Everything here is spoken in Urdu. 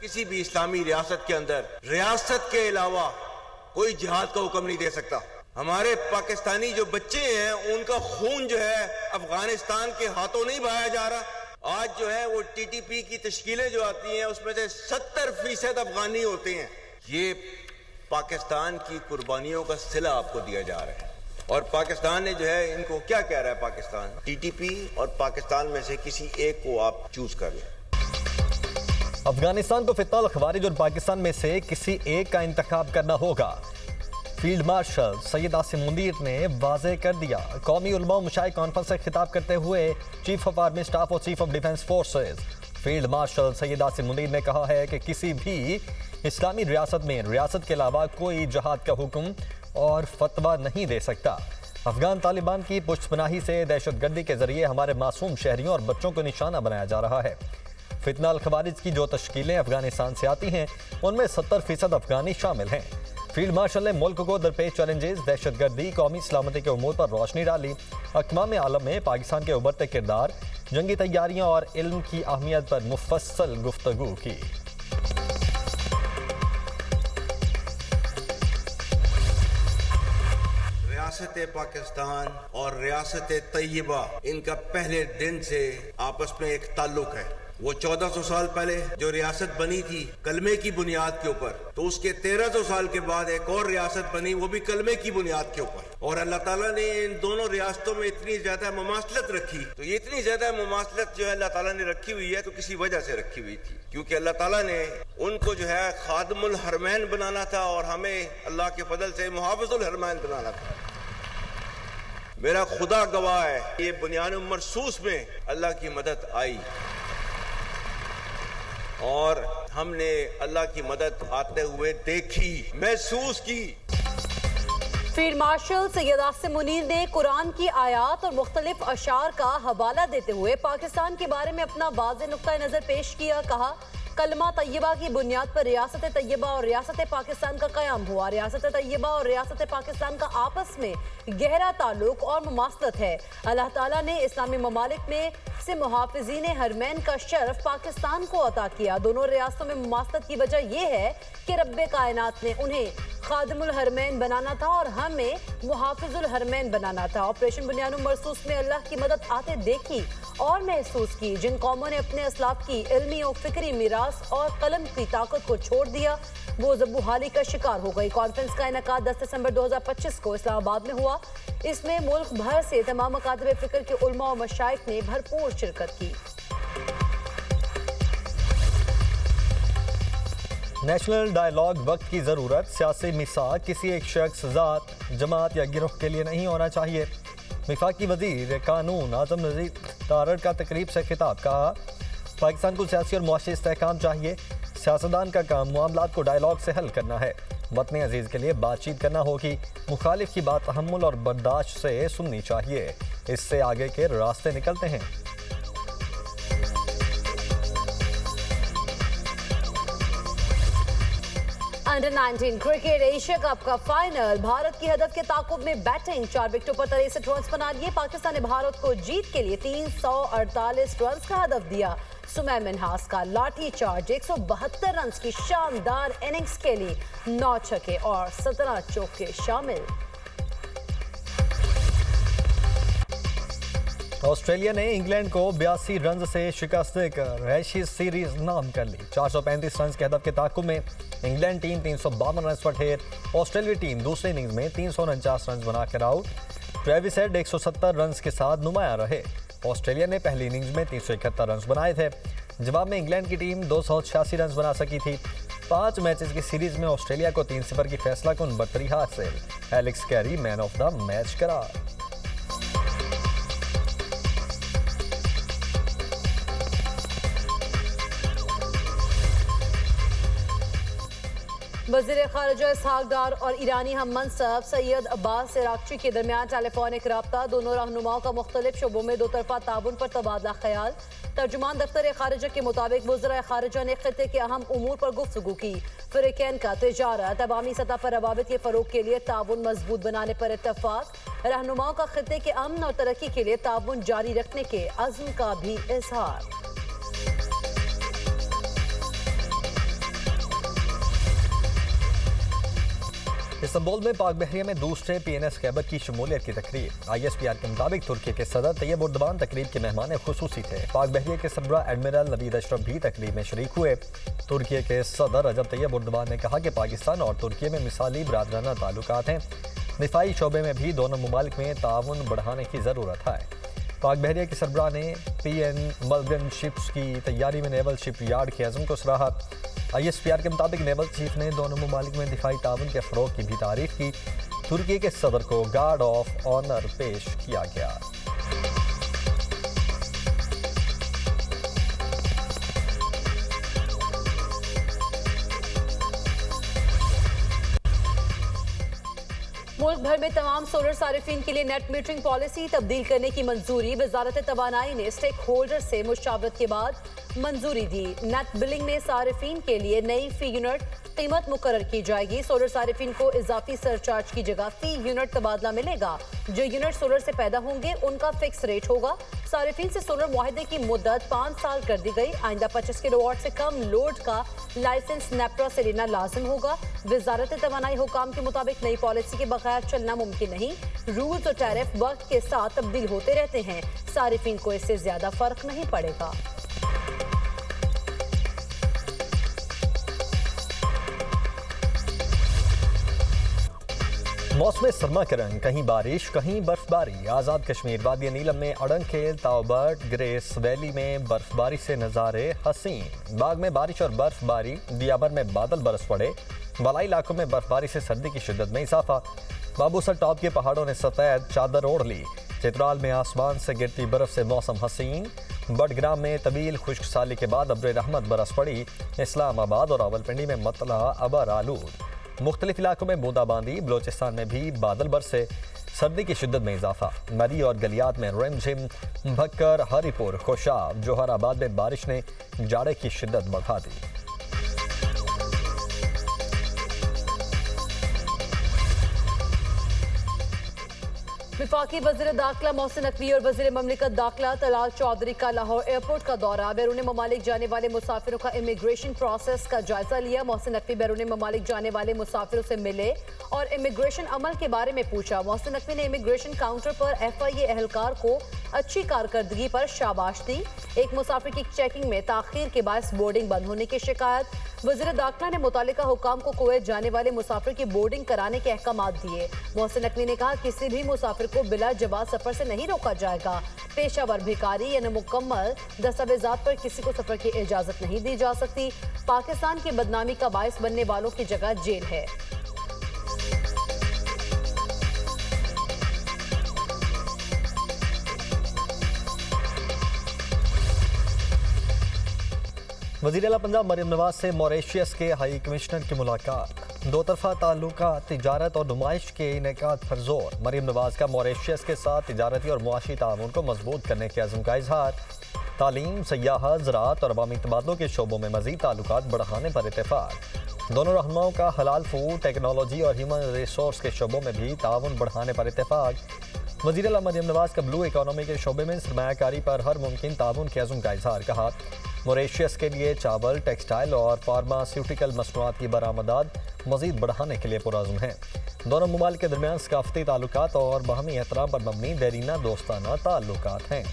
کسی بھی اسلامی ریاست کے اندر ریاست کے علاوہ کوئی جہاد کا حکم نہیں دے سکتا. ہمارے پاکستانی جو بچے ہیں ان کا خون جو ہے افغانستان کے ہاتھوں نہیں بہایا جا رہا. آج جو ہے وہ ٹی ٹی پی کی تشکیلیں جو آتی ہیں اس میں سے 70% افغانی ہوتے ہیں. یہ پاکستان کی قربانیوں کا صلہ آپ کو دیا جا رہا ہے. اور پاکستان نے جو ہے ان کو کیا کہہ رہا ہے پاکستان؟ ٹی ٹی پی اور پاکستان میں سے کسی ایک کو آپ چوز کر لیں. افغانستان کو فتنہ الخوارج اور پاکستان میں سے کسی ایک کا انتخاب کرنا ہوگا. فیلڈ مارشل سید عاصم منیر نے واضح کر دیا. قومی علماء و مشائخ کانفرنس سے خطاب کرتے ہوئے چیف آف آرمی اسٹاف اور chief of defence forces field marshal Syed Asim Munir نے کہا ہے کہ کسی بھی اسلامی ریاست میں ریاست کے علاوہ کوئی جہاد کا حکم اور فتویٰ نہیں دے سکتا. افغان طالبان کی پشت پناہی سے دہشت گردی کے ذریعے ہمارے معصوم شہریوں اور بچوں کو نشانہ بنایا جا رہا ہے. فتنہ الخوارج کی جو تشکیلیں افغانستان سے آتی ہیں ان میں 70% افغانی شامل ہیں. فیلڈ مارشل نے ملک کو درپیش چیلنجز، دہشت گردی، قومی سلامتی کے امور پر روشنی ڈالی. اقوام عالم میں پاکستان کے ابھرتے کردار، جنگی تیاریاں اور علم کی اہمیت پر مفصل گفتگو کی. ریاست پاکستان اور ریاست طیبہ ان کا پہلے دن سے آپس میں ایک تعلق ہے. وہ 1400 سال پہلے جو ریاست بنی تھی کلمے کی بنیاد کے اوپر، تو اس کے 1300 سال کے بعد ایک اور ریاست بنی وہ بھی کلمے کی بنیاد کے اوپر. اور اللہ تعالیٰ نے ان دونوں ریاستوں میں اتنی زیادہ مماثلت رکھی. تو یہ اتنی زیادہ مماثلت جو ہے اللہ تعالیٰ نے رکھی ہوئی ہے تو کسی وجہ سے رکھی ہوئی تھی، کیونکہ اللہ تعالیٰ نے ان کو جو ہے خادم الحرمین بنانا تھا اور ہمیں اللہ کے فضل سے محافظ الحرمین بنانا تھا. میرا خدا گواہ ہے، یہ بنیان مرصوص میں اللہ کی مدد آئی اور ہم نے اللہ کی مدد آتے ہوئے دیکھی، محسوس کی. فیلڈ مارشل سید عاصم منیر نے قرآن کی آیات اور مختلف اشعار کا حوالہ دیتے ہوئے پاکستان کے بارے میں اپنا واضح نقطہ نظر پیش کیا. کہا کلمہ طیبہ کی بنیاد پر ریاست طیبہ اور ریاست پاکستان کا قیام ہوا. ریاست طیبہ اور ریاست پاکستان کا آپس میں گہرا تعلق اور مماثلت ہے. اللہ تعالیٰ نے اسلامی ممالک میں سے محافظین حرمین کا شرف پاکستان کو عطا کیا. دونوں ریاستوں میں مماثلت کی وجہ یہ ہے کہ رب کائنات نے انہیں خادم الحرمین بنانا تھا اور ہمیں محافظ الحرمین بنانا تھا. آپریشن بنیان مرصوص میں اللہ کی مدد آتے دیکھی اور محسوس کی. جن قوموں نے اپنے اسلاف کی علمی اور فکری میراث اور قلم کی طاقت کو چھوڑ دیا وہ ذبحالی کا شکار ہو گئی. کانفرنس کا انعقاد 10 دسمبر 2025 کو اسلام آباد میں ہوا. اس میں ملک بھر سے تمام مکاتب فکر کے علماء و مشائخ نے بھرپور شرکت کی. نیشنل ڈائیلاگ وقت کی ضرورت. سیاسی میثاق کسی ایک شخص، ذات، جماعت یا گروہ کے لیے نہیں ہونا چاہیے. وفاقی وزیر قانون اعظم نذیر تارڑ کا تقریب سے خطاب. کہا پاکستان کو سیاسی اور معاشی استحکام چاہیے. سیاستدان کا کام معاملات کو ڈائیلاگ سے حل کرنا ہے. وطن عزیز کے لیے بات چیت کرنا ہوگی. مخالف کی بات تحمل اور برداشت سے سننی چاہیے. اس سے آگے کے راستے نکلتے ہیں. انڈر 19 کرکٹ ایشیا کپ کا فائنل. بھارت کی ہدف کے تعاقب میں بیٹنگ. 4 وکٹوں پر 63 رنز بنا لیے. پاکستان نے بھارت کو جیت کے لیے 348 رنز کا ہدف دیا. سمیع منہاس کا لاٹھی چارج. 172 رنز کی شاندار اننگز کے لیے 9 چھکے اور 17 چوکے شامل. آسٹریلیا نے انگلینڈ کو 82 رنز سے شکست دے کر ایشیز سیریز نام کر لی. 435 رنز کے ہدف کے تعاقب میں انگلینڈ ٹیم 352 رنز پر ڈھیر. آسٹریلوی ٹیم دوسری اننگز میں 349 رنز بنا کر آؤٹ. ٹریوس ہیڈ 170 رنز کے ساتھ نمایاں رہے. آسٹریلیا نے پہلی اننگز میں 371 رنز بنائے تھے. جواب میں انگلینڈ کی ٹیم 286 رنز بنا سکی تھی. 5 میچز کی سیریز میں آسٹریلیا کو 3-0 کی فیصلہ کن برتری حاصل. Alex Carey man of the match قرار. وزیر خارجہ اسحاق ڈار اور ایرانی ہم منصب سید عباس عراقچی کے درمیان ٹیلی فونک رابطہ. دونوں رہنماؤں کا مختلف شعبوں میں 2 طرفہ تعاون پر تبادلہ خیال. ترجمان دفتر خارجہ کے مطابق وزراء خارجہ نے خطے کے اہم امور پر گفتگو کی. فریقین کا تجارت، عوامی سطح پر روابط کے فروغ کے لیے تعاون مضبوط بنانے پر اتفاق. رہنماؤں کا خطے کے امن اور ترقی کے لیے تعاون جاری رکھنے کے عزم کا بھی اظہار. استنبول میں پاک بحریہ میں دوسرے PNS خیبر کی شمولیت کی تقریب ISPR کے مطابق ترکی کے صدر طیب اردوان تقریب کے مہمان خصوصی تھے۔ پاک بحریہ کے سربراہ ایڈمرل نوید اشرف بھی تقریب میں شریک ہوئے۔ ترکی کے صدر رجب طیب اردوان نے کہا کہ پاکستان اور ترکی میں مثالی برادرانہ تعلقات ہیں، دفاعی شعبے میں بھی دونوں ممالک میں تعاون بڑھانے کی ضرورت ہے۔ پاک بحریہ کے سربراہ نے PN ملگن شپس کی تیاری میں نیول شپ یارڈ کے عزم کو سراہا۔ ISPR کے مطابق نیول چیف نے دونوں ممالک میں دفاعی تعاون کے فروغ کی بھی تعریف کی۔ ترکی کے صدر کو گارڈ آف آنر پیش کیا گیا۔ ملک بھر میں تمام سولر صارفین کے لیے نیٹ میٹرنگ پالیسی تبدیل کرنے کی منظوری۔ وزارت توانائی نے اسٹیک ہولڈر سے مشاورت کے بعد منظوری دی۔ نیٹ بلنگ میں صارفین کے لیے نئی فی یونٹ قیمت مقرر کی جائے گی۔ سولر صارفین کو اضافی سرچارج کی جگہ فی یونٹ تبادلہ ملے گا۔ جو یونٹ سولر سے پیدا ہوں گے ان کا فکس ریٹ ہوگا۔ صارفین سے سولر معاہدے کی مدت 5 سال کر دی گئی۔ آئندہ 25 کلو واٹ سے کم لوڈ کا لائسنس نیپرا سے لینا لازم ہوگا۔ وزارت توانائی حکام کے مطابق نئی پالیسی کے بغیر چلنا ممکن نہیں۔ رولز اور ٹیرف وقت کے ساتھ تبدیل ہوتے رہتے ہیں۔ صارفین کو اس سے زیادہ فرق نہیں پڑے گا۔ موسم سرما کا رنگ، کہیں بارش کہیں برف باری۔ آزاد کشمیر وادی نیلم میں اڑنگ کھیل، تاوبرٹ، گریس ویلی میں برف باری سے نظارے حسین۔ باغ میں بارش اور برف باری، دیابر میں بادل برس پڑے۔ بالائی علاقوں میں برف باری سے سردی کی شدت میں اضافہ۔ بابوسر ٹاپ کے پہاڑوں نے سفید چادر اوڑھ لی۔ چترال میں آسمان سے گرتی برف سے موسم حسین۔ بٹگرام میں طویل خشک سالی کے بعد ابر رحمت برس پڑی۔ اسلام آباد اور راولپنڈی میں مطلع ابر آلود۔ مختلف علاقوں میں بوندا باندی۔ بلوچستان میں بھی بادل برسے، سردی کی شدت میں اضافہ۔ مری اور گلیات میں رم جھم۔ بھکر، ہری پور، خوشاب، جوہر آباد میں بارش نے جاڑے کی شدت بڑھا دی۔ وفاقی وزیر داخلہ محسن نقوی اور وزیر مملکت داخلہ طلال چودھری کا لاہور ایئرپورٹ کا دورہ۔ بیرون ممالک جانے والے مسافروں کا امیگریشن پروسیس کا جائزہ لیا۔ محسن نقوی بیرون ممالک جانے والے مسافروں سے ملے اور امیگریشن عمل کے بارے میں پوچھا۔ محسن نقوی نے امیگریشن کاؤنٹر پر FIA اہلکار کو اچھی کارکردگی پر شاباش دی۔ ایک مسافر کی چیکنگ میں تاخیر کے باعث بورڈنگ بند ہونے کی شکایت۔ وزیر داخلہ نے متعلقہ حکام کو کویت جانے والے مسافر کی بورڈنگ کرانے کے احکامات دیے۔ محسن نقوی نے کہا کسی بھی مسافر کو بلا جواز سفر سے نہیں روکا جائے گا۔ پیشہ ور بھکاری یعنی مکمل دستاویزات پر کسی کو سفر کی اجازت نہیں دی جا سکتی۔ پاکستان کی بدنامی کا باعث بننے والوں کی جگہ جیل ہے۔ وزیر اعلیٰ پنجاب مریم نواز سے موریشیس کے ہائی کمشنر کی ملاقات۔ دو طرفہ تعلقات، تجارت اور نمائش کے انعقاد پر زور۔ مریم نواز کا موریشیس کے ساتھ تجارتی اور معاشی تعاون کو مضبوط کرنے کے عزم کا اظہار۔ تعلیم، سیاحت، زراعت اور عوامی تبادلوں کے شعبوں میں مزید تعلقات بڑھانے پر اتفاق۔ دونوں رہنماؤں کا حلال فوڈ، ٹیکنالوجی اور ہیومن ریسورس کے شعبوں میں بھی تعاون بڑھانے پر اتفاق۔ وزیر اعلیٰ مریم نواز کا بلو اکانومی کے شعبے میں سرمایہ کاری پر ہر ممکن تعاون کے عزم کا اظہار۔ کہا موریشیس کے لیے چاول، ٹیکسٹائل اور فارماسیوٹیکل مصنوعات کی برآمدات مزید بڑھانے کے لیے پرعزم ہیں۔ دونوں ممالک کے درمیان ثقافتی تعلقات اور باہمی احترام پر مبنی دیرینہ دوستانہ تعلقات ہیں۔